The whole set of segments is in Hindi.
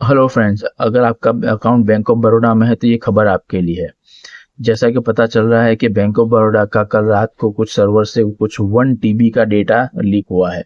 हेलो फ्रेंड्स, अगर आपका अकाउंट बैंक ऑफ बड़ौदा में है तो ये खबर आपके लिए है। जैसा कि पता चल रहा है कि बैंक ऑफ बड़ौदा का कल रात को कुछ सर्वर से कुछ 1 TB का डेटा लीक हुआ है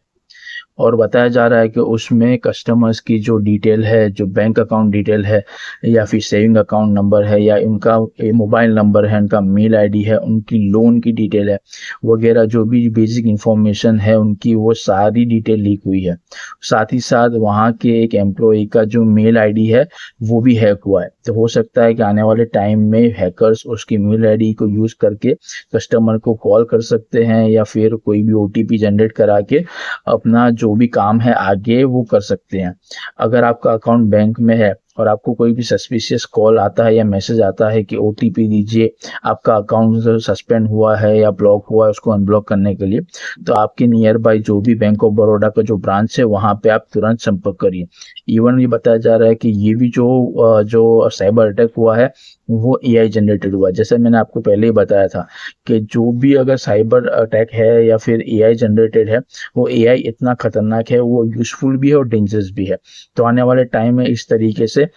और बताया जा रहा है कि उसमें कस्टमर्स की जो डिटेल है, जो बैंक अकाउंट डिटेल है या फिर सेविंग अकाउंट नंबर है या उनका मोबाइल नंबर है, उनका मेल आईडी है, उनकी लोन की डिटेल है वगैरह, जो भी बेसिक इंफॉर्मेशन है उनकी, वो सारी डिटेल लीक हुई है। साथ ही साथ वहाँ के एक एम्प्लॉय का जो मेल आईडी है वो भी हैक हुआ है। तो हो सकता है कि आने वाले टाइम में हैकर्स उसकी मेल आईडी को यूज़ करके कस्टमर को कॉल कर सकते हैं या फिर कोई भी ओटीपी जनरेट करा के अपना जो भी काम है आगे वो कर सकते हैं। अगर आपका अकाउंट बैंक में है और आपको कोई भी सस्पिशियस कॉल आता है या मैसेज आता है कि ओटीपी दीजिए, आपका अकाउंट सस्पेंड हुआ है या ब्लॉक हुआ है उसको अनब्लॉक करने के लिए, तो आपके नियर बाय जो भी बैंक ऑफ बड़ौदा का जो ब्रांच है वहाँ पे आप तुरंत संपर्क करिए। इवन ये बताया जा रहा है कि ये भी जो साइबर अटैक हुआ है वो एआई जनरेटेड हुआ है। जैसे मैंने आपको पहले ही बताया था कि जो भी अगर साइबर अटैक है या फिर एआई जनरेटेड है, वो एआई इतना खतरनाक है, वो यूजफुल भी है और डेंजरस भी है। तो आने वाले टाइम में इस तरीके से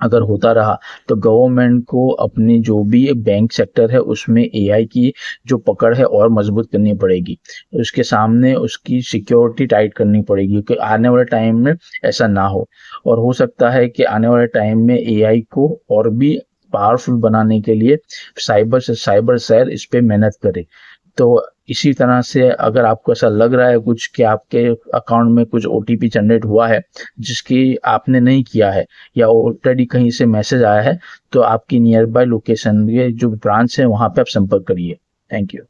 अगर होता रहा तो गवर्नमेंट को अपनी जो भी बैंक सेक्टर है उसमें एआई की जो पकड़ है और मजबूत करनी पड़ेगी। उसके सामने उसकी सिक्योरिटी टाइट करनी पड़ेगी कि आने वाले टाइम में ऐसा ना हो। और हो सकता है कि आने वाले टाइम में एआई को और भी पावरफुल बनाने के लिए साइबर सेल इस पे मेहनत करे। तो इसी तरह से अगर आपको ऐसा लग रहा है कुछ कि आपके अकाउंट में कुछ ओटीपी जनरेट हुआ है जिसकी आपने नहीं किया है या ऑलरेडी कहीं से मैसेज आया है, तो आपकी नियर बाय लोकेशन ये जो ब्रांच है वहाँ पे आप संपर्क करिए। Thank you.